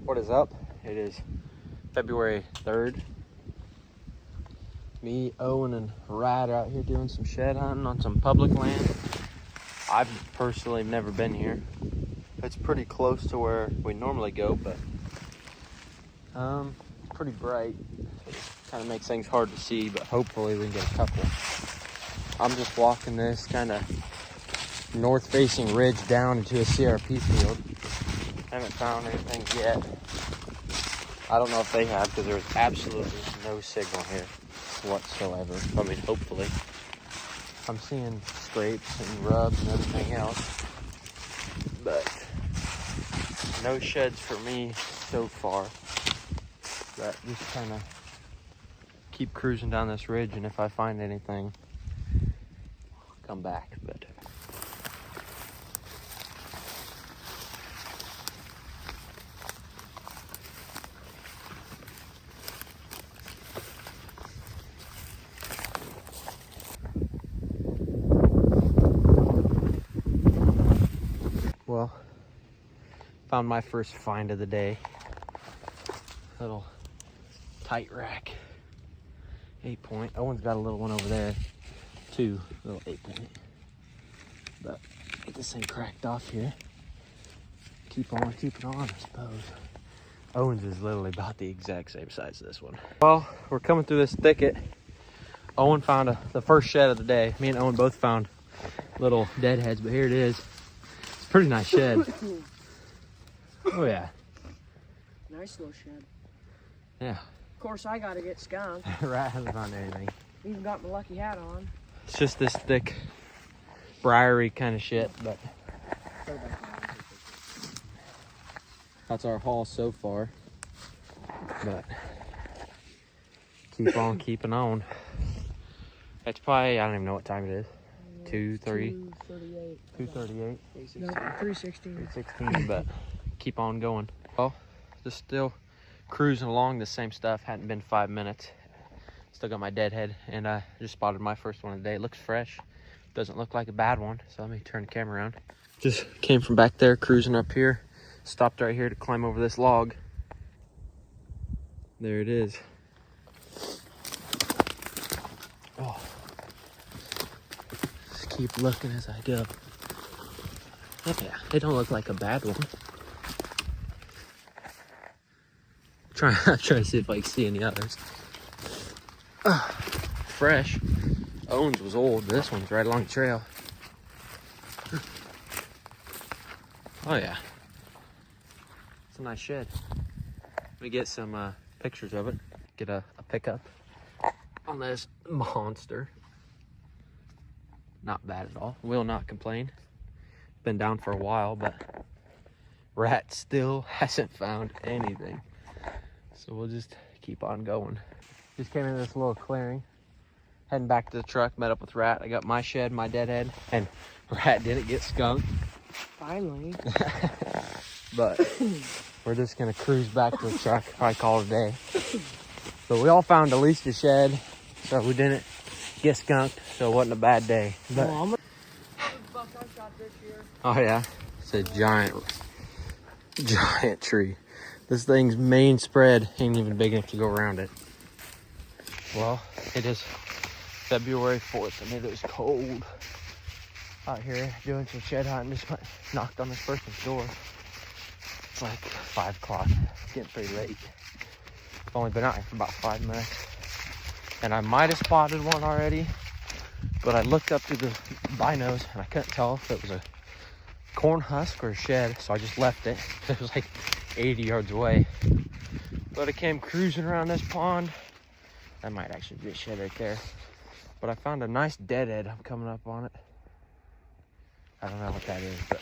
What is up? It is February 3rd. Me, Owen, and Rad are out here doing some shed hunting on some public land. I've personally never been here. It's pretty close to where we normally go, but pretty bright. It kind of makes things hard to see, but hopefully we can get a couple. I'm just walking this kind of north-facing ridge down into a CRP field. Haven't found anything yet. I don't know if they have, because there's absolutely no signal here whatsoever. I mean, hopefully. I'm seeing scrapes and rubs and everything else, but no sheds for me so far. But just kind of keep cruising down this ridge, and if I find anything, I'll come back. But well, found my first find of the day. Little tight rack 8-point. Owen's got a little one over there too, little 8-point. But get this thing cracked off here. Keep on keeping on, I suppose. Owen's is literally about the exact same size as this one. Well, we're coming through this thicket. Owen found the first shed of the day. Me and Owen both found little deadheads, but here it is. It's a pretty nice shed. Oh yeah. Nice little shed. Yeah. Of course, I gotta get skunked. Rat hasn't found anything. Even got my lucky hat on. It's just this thick, briary kind of shit, but that's our haul so far. But keep on keeping on. It's probably, I don't even know what time it is. 2:30. 2:38. 2:38. No, 3:16. 3:16, but keep on going. Well, just still cruising along the same stuff. Hadn't been 5 minutes. Still got my deadhead, and I just spotted my first one of the day. It looks fresh. Doesn't look like a bad one, so let me turn the camera around. Just came from back there, cruising up here. Stopped right here to climb over this log. There it is. Oh. Just keep looking as I go. Yeah, it don't look like a bad one. I'm trying to see if I can see any others. Fresh. Owen's was old, but this one's right along the trail. Oh yeah. It's a nice shed. Let me get some pictures of it. Get a pickup on this monster. Not bad at all. Will not complain. Been down for a while, but Rat still hasn't found anything. So we'll just keep on going. Just came into this little clearing. Heading back to the truck, met up with Rat. I got my shed, my deadhead, and Rat didn't get skunked. Finally. But we're just gonna cruise back to the truck, probably call it a day. But we all found at least a shed, so we didn't get skunked, so it wasn't a bad day. But oh yeah, it's a giant tree. This thing's main spread ain't even big enough to go around it. Well, it is February 4th, and it is cold out here doing some shed hunting. Just knocked on this person's door. It's like 5 o'clock. It's getting pretty late. I've only been out here for about 5 minutes. And I might have spotted one already, but I looked up through the binos and I couldn't tell if it was a corn husk or a shed, so I just left it. It was like 80 yards away. But I came cruising around this pond. That might actually be a shed right there. But I found a nice deadhead. I'm coming up on it. I don't know what that is, but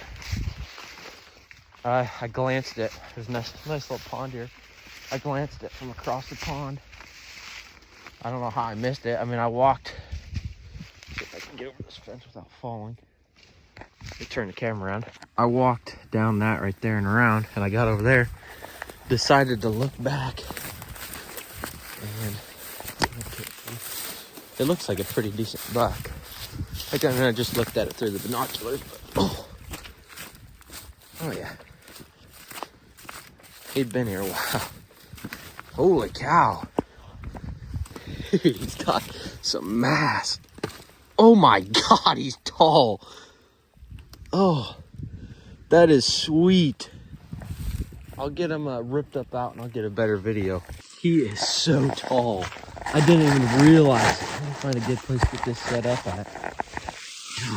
I glanced it. There's a nice little pond here. I glanced it from across the pond. I don't know how I missed it. I mean, I walked. See if I can get over this fence without falling. Let me turn the camera around. I walked down that right there and around, and I got over there. Decided to look back, and it looks like a pretty decent buck. I kind of just looked at it through the binoculars, but oh yeah. He'd been here a while. Holy cow. He's got some mass. Oh my God, he's tall. Oh, that is sweet. I'll get him ripped up out and I'll get a better video. He is so tall. I didn't even realize it. I'm gonna find a good place to get this set up at.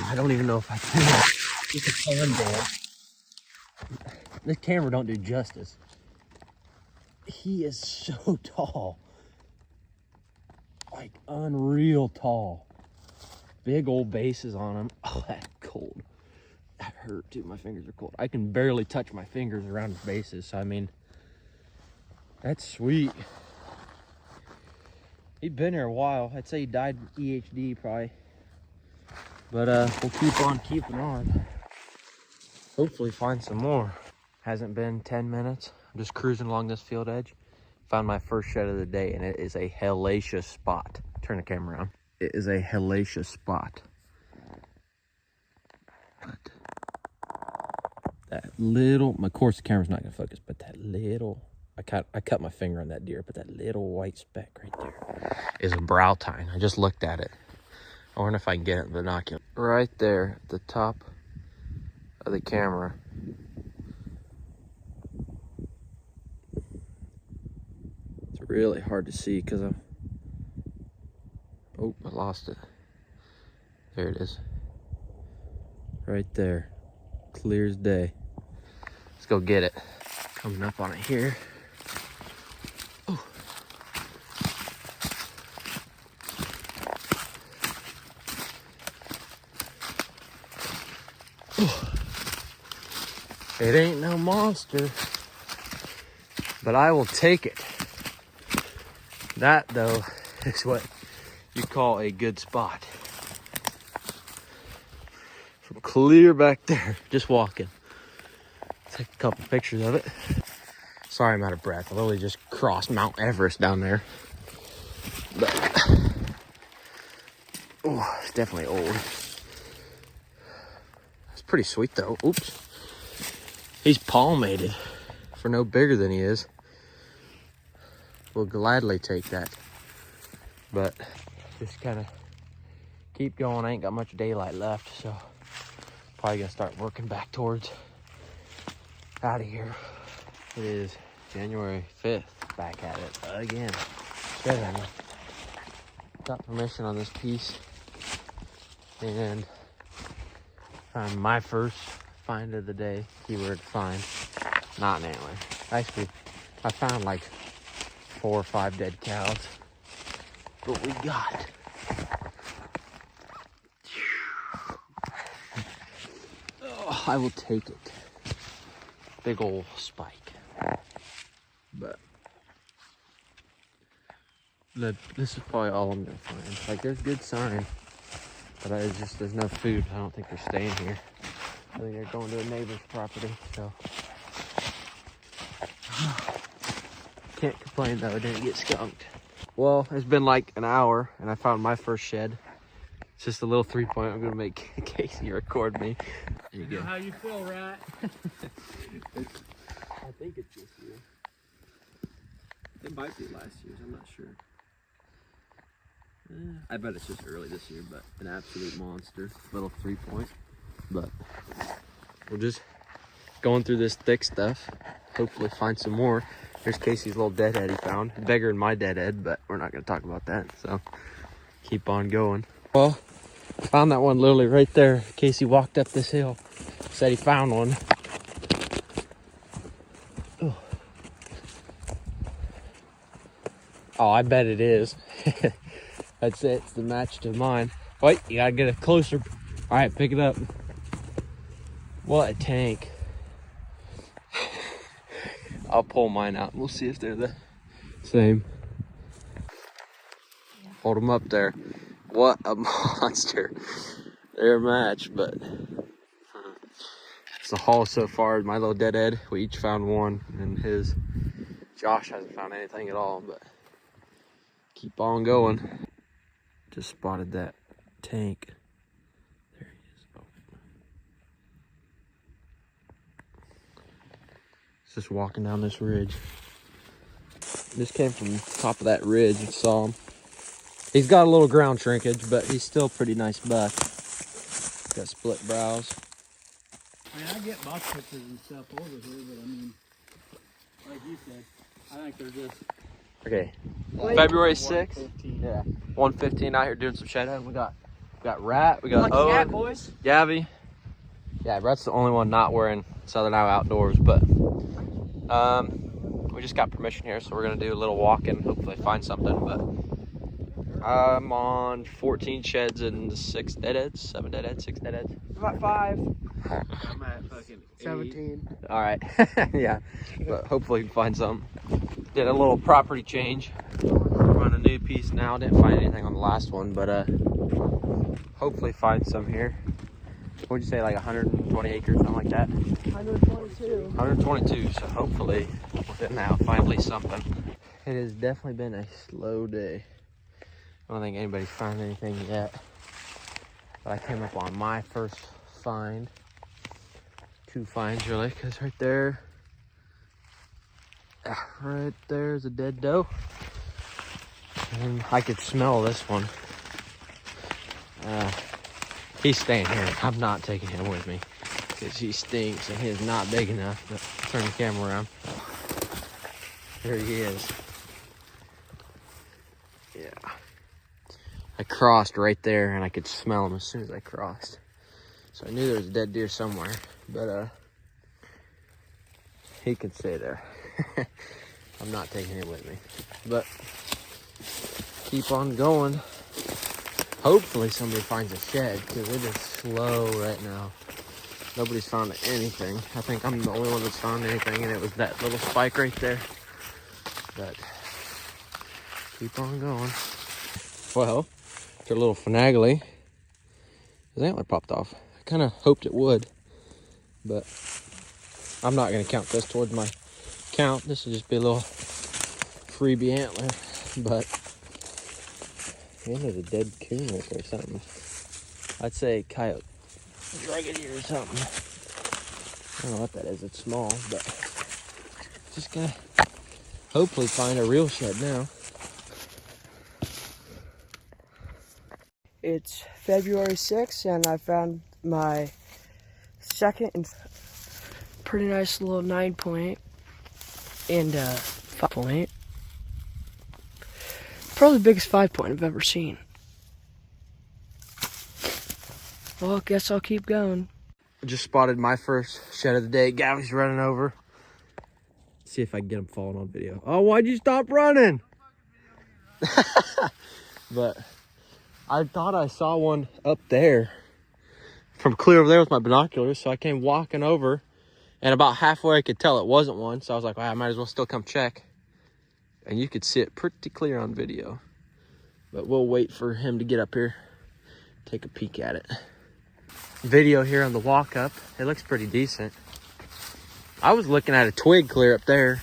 I don't even know if I can. It's a cam dam. This camera don't do justice. He is so tall. Like unreal tall. Big old bases on him. Oh, that's cold. That hurt too. My fingers are cold. I can barely touch my fingers around his bases. So I mean, that's sweet. He'd been here a while. I'd say he died EHD probably. But we'll keep on keeping on. Hopefully find some more. Hasn't been 10 minutes. I'm just cruising along this field edge. Found my first shed of the day, and it is a hellacious spot. Turn the camera around. It is a hellacious spot. But that little, of course the camera's not gonna focus, but that little, I cut my finger on that deer, but that little white speck right there is a brow tine. I just looked at it. I wonder if I can get it in the binocular. Right there at the top of the camera. It's really hard to see because I'm, oh, I lost it. There it is. Right there. Clear as day. Let's go get it. Coming up on it here. Oh. Oh. It ain't no monster, but I will take it. That, though, is what you call a good spot. From clear back there, just walking. Take a couple pictures of it. Sorry I'm out of breath. I literally just crossed Mount Everest down there. But, oh, it's definitely old. It's pretty sweet though. Oops. He's palmated for no bigger than he is. We'll gladly take that. But just kind of keep going. I ain't got much daylight left, so probably gonna start working back towards out of here. It is January 5th. Back at it again. Got permission on this piece and found my first find of the day. Keyword find. Not an antler. Actually, I found like 4 or 5 dead cows. But we got oh, I will take it. Big old spike. But this is probably all I'm gonna find. Like, there's good sign, but there's no food. I don't think they're staying here. I think they're going to a neighbor's property, so. Can't complain though, it didn't get skunked. Well, it's been like an hour and I found my first shed. It's just a little 3-point I'm gonna make Casey record me. There you go. How you feel, Rat? I think it's this year. It might be last year's, I'm not sure. I bet it's just early this year, but an absolute monster. Little 3-point. But we're just going through this thick stuff. Hopefully find some more. Here's Casey's little deadhead he found. Bigger than my deadhead, but we're not gonna talk about that. So keep on going. Well, found that one literally right there. Casey walked up this hill. Said he found one. Oh, I bet it is. That's it. It's the match to mine. Wait, you gotta get it closer. All right, pick it up. What a tank. I'll pull mine out and we'll see if they're the same. Hold them up there. What a monster. They're a match, but it's the haul so far. My little deadhead, we each found one, and his Josh hasn't found anything at all, but keep on going. Just spotted that tank. There he is. Oh. Just walking down this ridge. Just came from the top of that ridge and saw him. He's got a little ground shrinkage, but he's still a pretty nice buck. Got split brows. I mean, I get buck pictures and stuff over here, but I mean, like you said, I think they're just... Okay, Wait. February 6th. 115. Yeah, 1:15 out here doing some shed hunting. We got Rat, we got Lucky hat, Owen, boys. Gabby. Yeah, Rat's the only one not wearing Southern Iowa Outdoors, but we just got permission here, so we're gonna do a little walking, hopefully find something. But I'm on 14 sheds and 6 deadheads, 7 deadheads, 6 deadheads. About 5. I'm at fucking 17. All right, yeah, but hopefully we can find something. Did a little property change. We're on a new piece now. Didn't find anything on the last one, but hopefully find some here. What'd you say, like 120 acres, something like that? 122. 122, so hopefully within that I'll find at least something. It has definitely been a slow day. I don't think anybody's found anything yet. But I came up on my first find. 2 finds really, because right there is a dead doe. And I could smell this one. He's staying here. I'm not taking him with me because he stinks and he is not big enough. But turn the camera around. There he is. Yeah. I crossed right there and I could smell him as soon as I crossed. So I knew there was a dead deer somewhere, but he could stay there. I'm not taking him with me, but keep on going. Hopefully somebody finds a shed because it is slow right now. Nobody's found anything. I think I'm the only one that's found anything, and it was that little spike right there. But keep on going. Well, after a little finagly, his antler popped off. I kind of hoped it would, but I'm not going to count this towards my count. This will just be a little freebie antler, but yeah, there's a dead coon right there or something. I'd say coyote drug it here or something. I don't know what that is. It's small, but just gonna hopefully find a real shed now. It's February 6th, and I found my second and pretty nice little 9-point and 5-point. Probably the biggest 5-point I've ever seen. Well, I guess I'll keep going. I just spotted my first shed of the day. Gabby's running over. See if I can get him falling on video. Oh, why'd you stop running? But I thought I saw one up there from clear over there with my binoculars. So I came walking over, and about halfway I could tell it wasn't one. So I was like, well, I might as well still come check. And you could see it pretty clear on video. But we'll wait for him to get up here, take a peek at it. Video here on the walk up. It looks pretty decent. I was looking at a twig clear up there.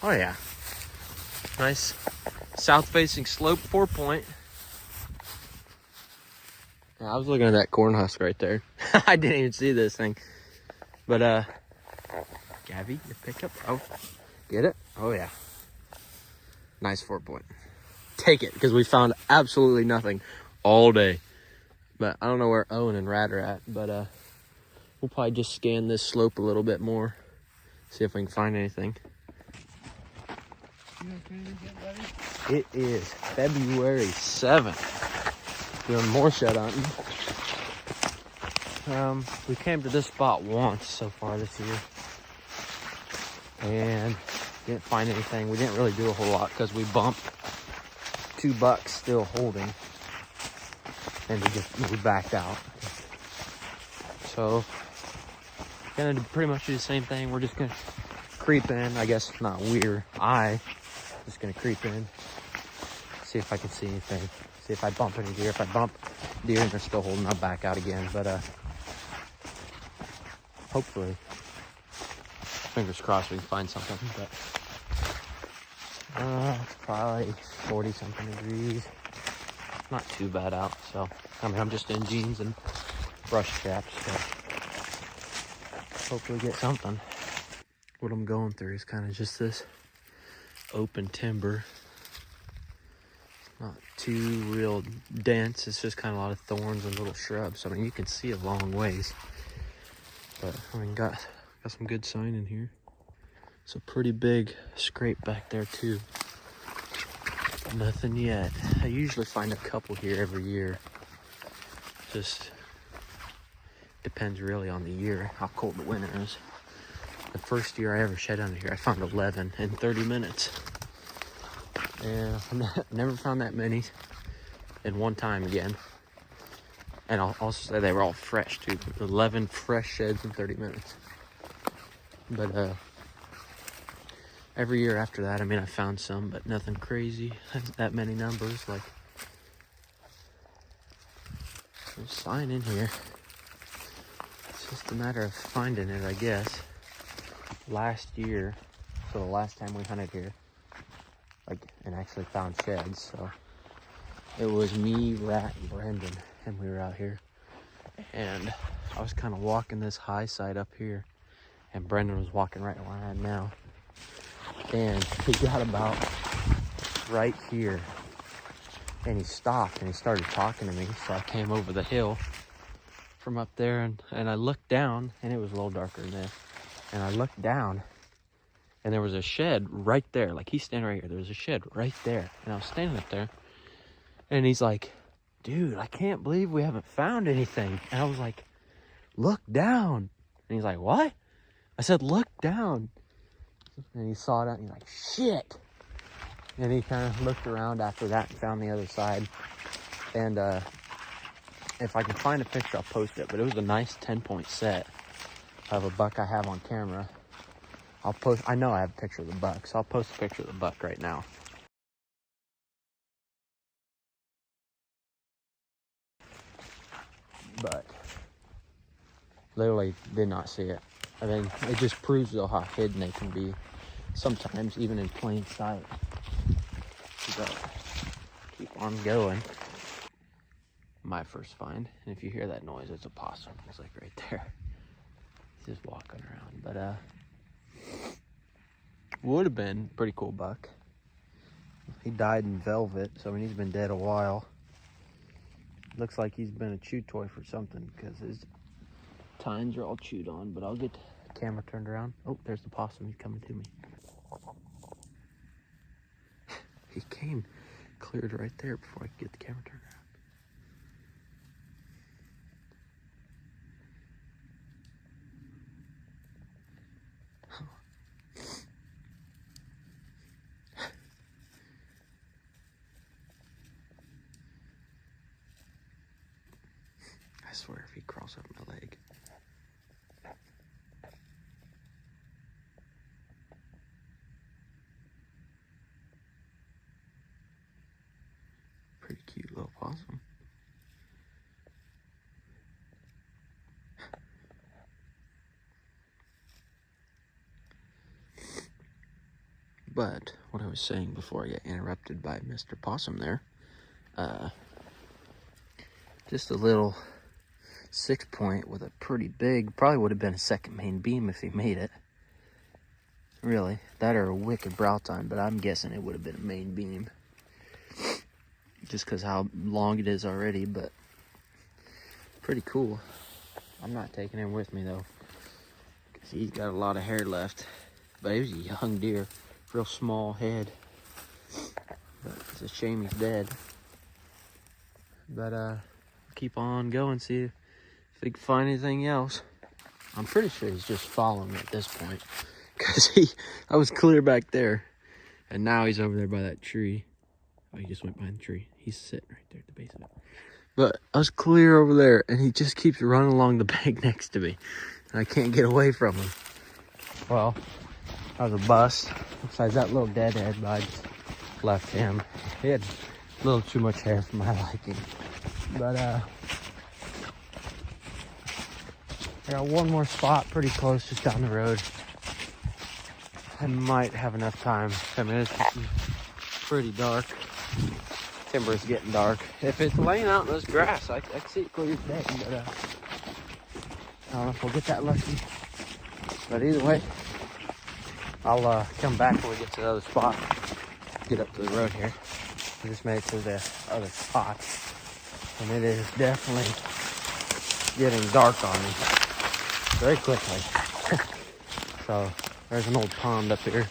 Oh yeah. Nice south-facing slope 4-point. Yeah, I was looking at that corn husk right there. I didn't even see this thing. But Gabby, your pickup. Oh, get it? Oh yeah. Nice 4-point. Take it, because we found absolutely nothing all day. But I don't know where Owen and Rat are at. But we'll probably just scan this slope a little bit more. See if we can find anything. It is February 7th. Doing more shed hunting. We came to this spot once so far this year. And didn't find anything. We didn't really do a whole lot because we bumped 2 bucks still holding. And we backed out. So, gonna pretty much do the same thing. We're just gonna creep in. I guess not just gonna creep in. See if I can see anything. See if I bump any deer. If I bump deer and they're still holding, I'll back out again. But hopefully, fingers crossed, we can find something. But it's probably 40-something degrees. Not too bad out. So I mean, I'm just in jeans and brush caps. So hopefully get something. What I'm going through is kind of just this open timber. Not too real dense. It's just kind of a lot of thorns and little shrubs. I mean, you can see a long ways. But I mean, got some good sign in here. It's a pretty big scrape back there too. Nothing yet. I usually find a couple here every year. Just depends really on the year, how cold the winter is. The first year I ever shed under here, I found 11 in 30 minutes. And I've never found that many in one time again. And I'll also say they were all fresh too. 11 fresh sheds in 30 minutes. But every year after that, I mean, I found some, but nothing crazy. That many numbers. Like, there's a sign in here. It's just a matter of finding it, I guess. Last year, so the last time we hunted here, like, and actually found sheds, so it was me, Rat, and Brendan, and we were out here. And I was kind of walking this high side up here, and Brendan was walking right where I am now. And he got about right here, and he stopped and he started talking to me. So I came over the hill from up there, and I looked down, and it was a little darker than this. And I looked down, and there was a shed right there. Like, he's standing right here. There was a shed right there. And I was standing up there, and he's like, dude, I can't believe we haven't found anything. And I was like, look down. And he's like, what? I said, look down. And he saw it, and he's like, shit. And he kind of looked around after that and found the other side. And if I can find a picture, I'll post it. But it was a nice 10-point set of a buck I have on camera. I'll post, I know I have a picture of the buck, so I'll post a picture of the buck right now. But literally did not see it. I mean, it just proves though how hidden they can be. Sometimes even in plain sight. But keep on going. My first find, and if you hear that noise, it's a possum. It's like right there. He's just walking around. But would have been a pretty cool buck. He died in velvet, so I mean, he's been dead a while. Looks like he's been a chew toy for something because his tines are all chewed on. But I'll get the camera turned around. Oh, there's the possum. He's coming to me. He came cleared right there before I could get the camera turned around. I swear if he crawls up my leg. Pretty cute little possum. But what I was saying before I got interrupted by Mr. Possum there, just a little 6-point with a pretty big, probably would have been a second main beam if he made it. Really, that or a wicked brow tine, but I'm guessing it would have been a main beam. Just because how long it is already, but pretty cool. I'm not taking him with me though, because he's got a lot of hair left. But he was a young deer, real small head. But it's a shame he's dead. But keep on going, see if we can find anything else. I'm pretty sure he's just following me at this point, because I was clear back there, and now he's over there by that tree. Oh, he just went behind the tree. He's sitting right there at the base of it. But I was clear over there, and he just keeps running along the bank next to me, and I can't get away from him. Well, that was a bust. Besides that little deadhead, but I just left him. He had a little too much hair for my liking. But I got one more spot pretty close, just down the road. I might have enough time. I mean, it's pretty dark. Timber is getting dark. If it's laying out in this grass, I can see it clear as day. But I don't know if we'll get that lucky. But either way, I'll come back when we get to the other spot. Get up to the road here. We just made it to the other spot. And it is definitely getting dark on me very quickly. So there's an old pond up here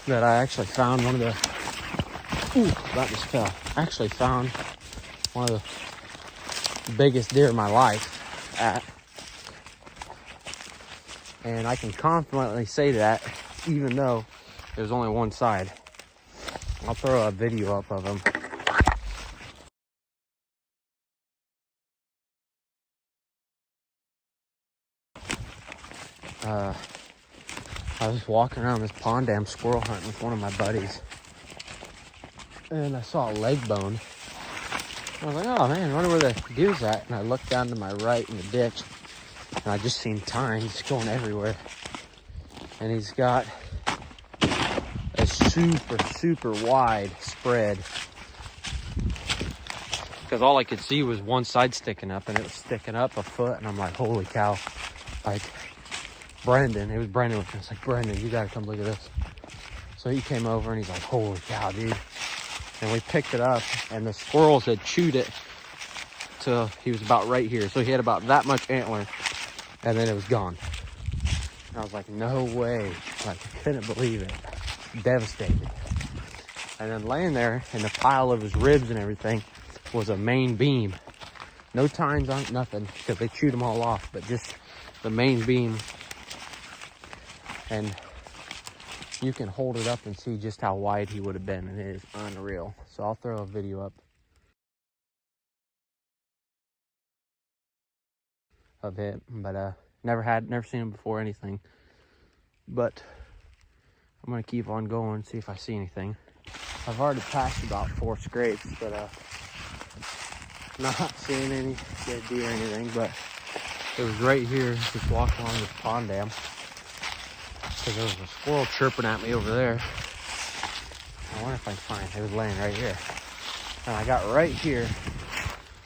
that I actually found one of the, that just fell. I actually found one of the biggest deer of my life at. And I can confidently say that even though there's only one side. I'll throw a video up of him. I was walking around this pond dam squirrel hunting with one of my buddies. And I saw a leg bone. I was like, oh man, I wonder where the deer's at. And I looked down to my right in the ditch. And I just seen tines going everywhere. And he's got a super wide spread. Because all I could see was one side sticking up. And it was sticking up a foot. And I'm like, holy cow. Like, Brendan, it was Brendan with me. It's like, Brendan, you gotta come look at this. So he came over and he's like, holy cow, dude. And we picked it up and the squirrels had chewed it till he was about right here. So he had about that much antler and then it was gone. And I was like, no way. Like, I couldn't believe it. Devastated. And then laying there in the pile of his ribs and everything was a main beam. No tines on it, nothing, because they chewed them all off, but just the main beam. And you can hold it up and see just how wide he would have been, and it is unreal. So I'll throw a video up of it, but never seen him before, anything. But I'm gonna keep on going, see if I see anything. I've already passed about 4 scrapes, but not seeing any dead deer or anything. But it was right here, just walking along this pond dam. Because there was a squirrel chirping at me over there. I wonder if I can find it. It was laying right here. And I got right here.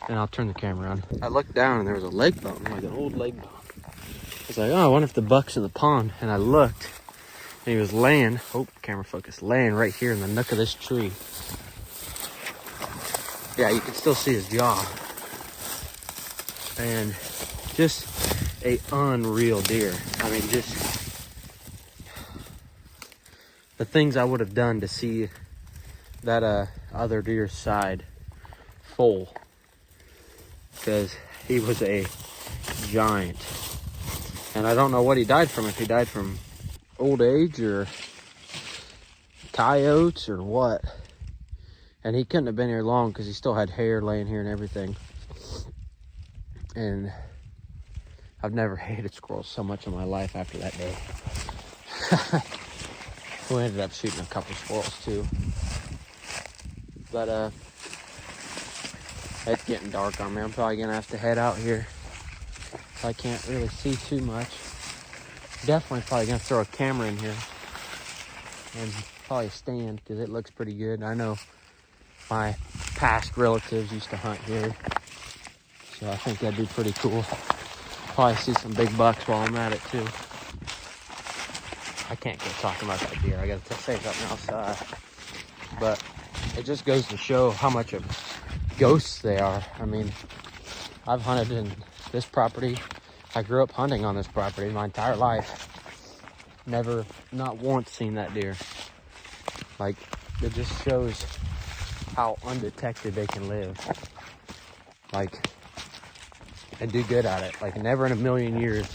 And I'll turn the camera on. I looked down and there was a leg bone, like an old leg bone. I was like, oh, I wonder if the buck's in the pond. And I looked. And he was laying, camera focus, laying right here in the nook of this tree. Yeah, you can still see his jaw. And just a unreal deer. I mean, just the things I would have done to see that other deer's side full, because he was a giant. And I don't know what he died from, if he died from old age or coyotes or what. And he couldn't have been here long because he still had hair laying here and everything. And I've never hated squirrels so much in my life after that day. We ended up shooting a couple squirrels too. But it's getting dark on me. I'm probably gonna have to head out here. I can't really see too much. Definitely probably gonna throw a camera in here and probably a stand because it looks pretty good. I know my past relatives used to hunt here, so I think that'd be pretty cool. Probably see some big bucks while I'm at it too. I can't get talking about that deer. I gotta say something else. But it just goes to show how much of ghosts they are. I mean, I've hunted in this property. I grew up hunting on this property my entire life. Never, not once seen that deer. Like, it just shows how undetected they can live. Like, and do good at it. Like, never in a million years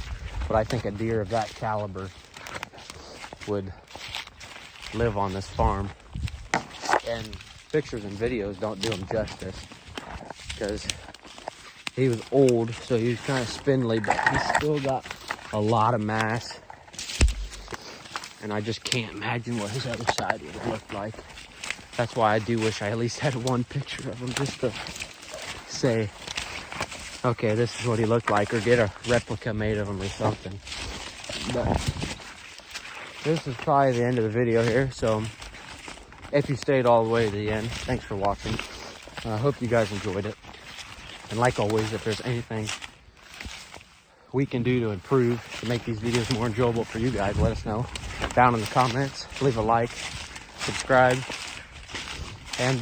would I think a deer of that caliber would live on this farm. And pictures and videos don't do him justice, because he was old, so he was kind of spindly, but he's still got a lot of mass. And I just can't imagine what his other side would have looked like. That's why I do wish I at least had one picture of him, just to say, okay, this is what he looked like, or get a replica made of him or something. But this is probably the end of the video here, so if you stayed all the way to the end, thanks for watching. I hope you guys enjoyed it. And like always, if there's anything we can do to improve, to make these videos more enjoyable for you guys, let us know down in the comments. Leave a like, subscribe, and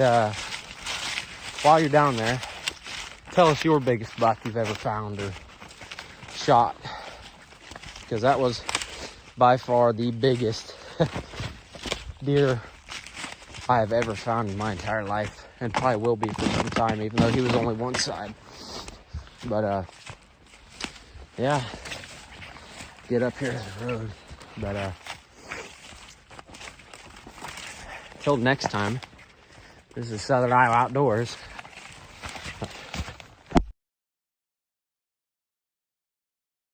while you're down there, tell us your biggest buck you've ever found or shot, because that was by far the biggest deer I have ever found in my entire life, and probably will be for some time, even though he was only one side. But yeah, get up here to the road. But till next time, this is Southern Iowa Outdoors.